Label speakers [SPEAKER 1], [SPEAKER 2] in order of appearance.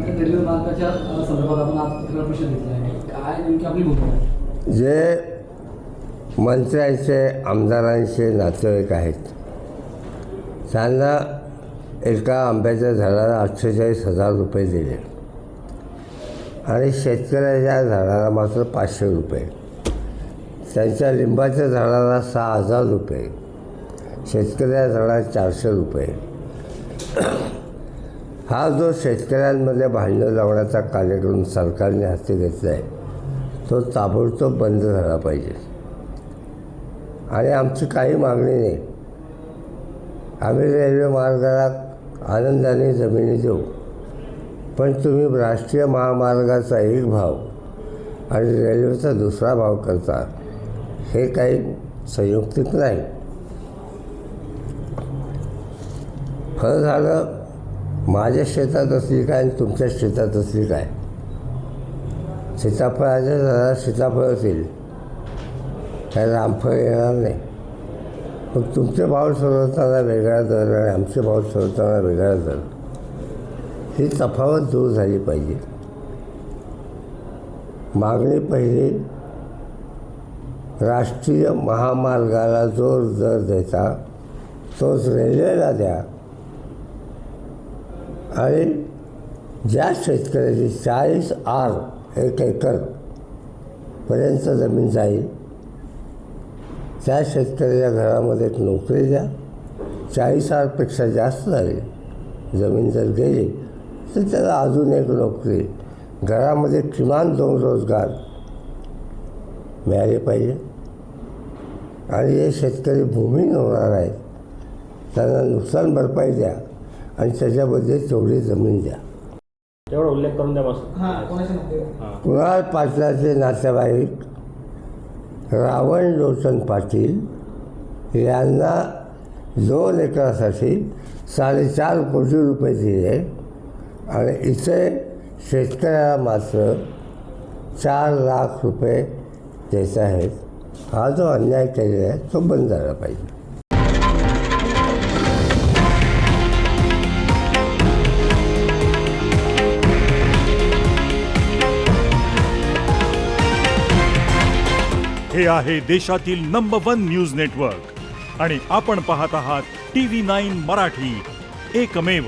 [SPEAKER 1] Railway मार्गाच्या संदर्भात आपण आज पत्रकार परिषद घेतली आहे. काय नेमकी आपली भूमिका आहे?
[SPEAKER 2] जे मंत्र्यांचे आमदारांचे नातेवाईक आहेत त्यांना एका आंब्याच्या झाडाला 48,000 रुपये दिले आणि शेतकऱ्याच्या झाडाला मात्र 500 रुपये, त्यांच्या लिंबाच्या झाडाला 6,000 रुपये, शेतकऱ्याच्या झाडाला 400 रुपये. हा जो शेतकऱ्यांमध्ये भांडणं लावण्याचा कार्यक्रम सरकारने हाती घेतला आहे तो ताबडतोब बंद झाला पाहिजे. आणि आमची काही मागणी नाही, आम्ही रेल्वे मार्गाला आनंदाने जमिनी देऊ, पण तुम्ही राष्ट्रीय महामार्गाचा एक भाव आणि रेल्वेचा दुसरा भाव करता हे काही संयुक्तिक नाही. खरं झालं माझ्या शेतात असली काय आणि तुमच्या शेतात असली काय, सीताफळाच्या झाडाला सीताफळच येईल, काय रामफळ येणार नाही. मग तुमचे भाव ठरवताना वेगळा दर आणि आमचे भाव ठरवताना वेगळा दर, ही तफावत दूर झाली पाहिजे. मागणी पहिली, राष्ट्रीय महामार्गाला जो दर देता तोच रेल्वेला द्या आणि ज्या शेतकऱ्याची 40 आर 1 एकर पर्यंत जमीन जाईल त्या शेतकऱ्याच्या घरामध्ये एक नोकरी द्या. 40 आरपेक्षा जास्त झाली जमीन जर गेली तर त्याला अजून एक नोकरी, घरामध्ये किमान 2 रोजगार मिळाले पाहिजे. आणि जे शेतकरी भूमिहीन होणार आहेत त्यांना नुकसान भरपाई द्या आणि त्याच्यामध्ये तेवढी जमीन द्या.
[SPEAKER 3] तेवढा उल्लेख करून द्या बस.
[SPEAKER 2] कुणाल पाटलाचे नातेवाईक रावण लोचन पाटील यांना 2 एकरासाठी 4.5 कोटी रुपये दिले आणि इथे शेतकऱ्याला मात्र 4 लाख रुपये द्यायचे आहेत. हा जो अन्याय केलेला आहे तो बंद झाला पाहिजे.
[SPEAKER 4] हे आहे देशातील नंबर 1 न्यूज नेटवर्क आणि आपण पाहत आहात TV9 मराठी, एकमेव.